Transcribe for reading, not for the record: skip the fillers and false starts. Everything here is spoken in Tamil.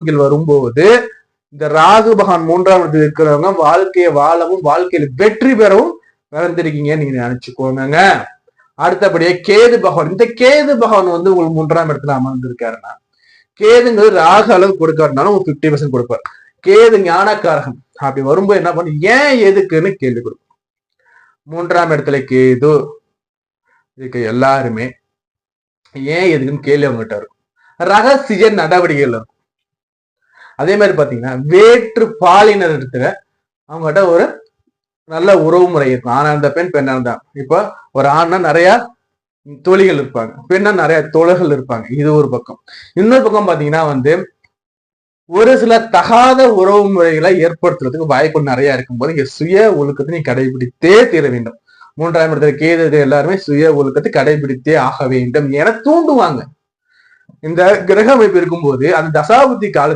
வரும்போது இந்த ராகு பகவான் 3ஆம் இடத்துல இருக்கிறவங்க வாழ்க்கையை வாழவும் வாழ்க்கையில வெற்றி பெறவும் பிறந்திருக்கீங்கன்னு நீங்க நினைச்சுக்கோங்க. அடுத்தபடியே கேது பகவான். இந்த கேது பகவான் வந்து உங்களுக்கு 3ஆம் இடத்துல அமர்ந்திருக்காருன்னா, கேதுங்கிறது ராகு அளவு கொடுக்காருனாலும் ஒரு 50% கொடுப்பார். கேது ஞானக்காரகம். அப்படி வரும்போது என்ன பண்ணு, ஏன் எதுக்குன்னு கேள்வி கொடுக்கும். 3ஆம் இடத்துல கேது இருக்க எல்லாருமே ஏன் எதுக்குன்னு கேள்வி அவங்ககிட்ட இருக்கும். ரகசிய நடவடிக்கைகள் இருக்கும். அதே மாதிரி பாத்தீங்கன்னா வேற்று பாலினர் இடத்துல அவங்ககிட்ட ஒரு நல்ல உறவு முறை இருக்கும். ஆனா அந்த பெண் பெண்ணா இருந்தா, இப்ப ஒரு ஆண்னா நிறைய தோழிகள் இருப்பாங்க, பெண்ணா நிறைய தோழர்கள் இருப்பாங்க. இது ஒரு பக்கம். இன்னொரு பக்கம் பாத்தீங்கன்னா வந்து ஒரு சில தகாத உறவு முறைகளை ஏற்படுத்துறதுக்கு வாய்ப்பு நிறைய இருக்கும்போது இங்க சுய ஒழுக்கத்தை நீ கடைபிடித்தே தீர வேண்டும். 3ஆம் இடத்துல கேது எல்லாருமே சுய ஒழுக்கத்தை கடைபிடித்தே ஆக வேண்டும் என தூண்டுவாங்க. இந்த கிரக அமைப்பு இருக்கும்போது அந்த தசாபுத்தி கால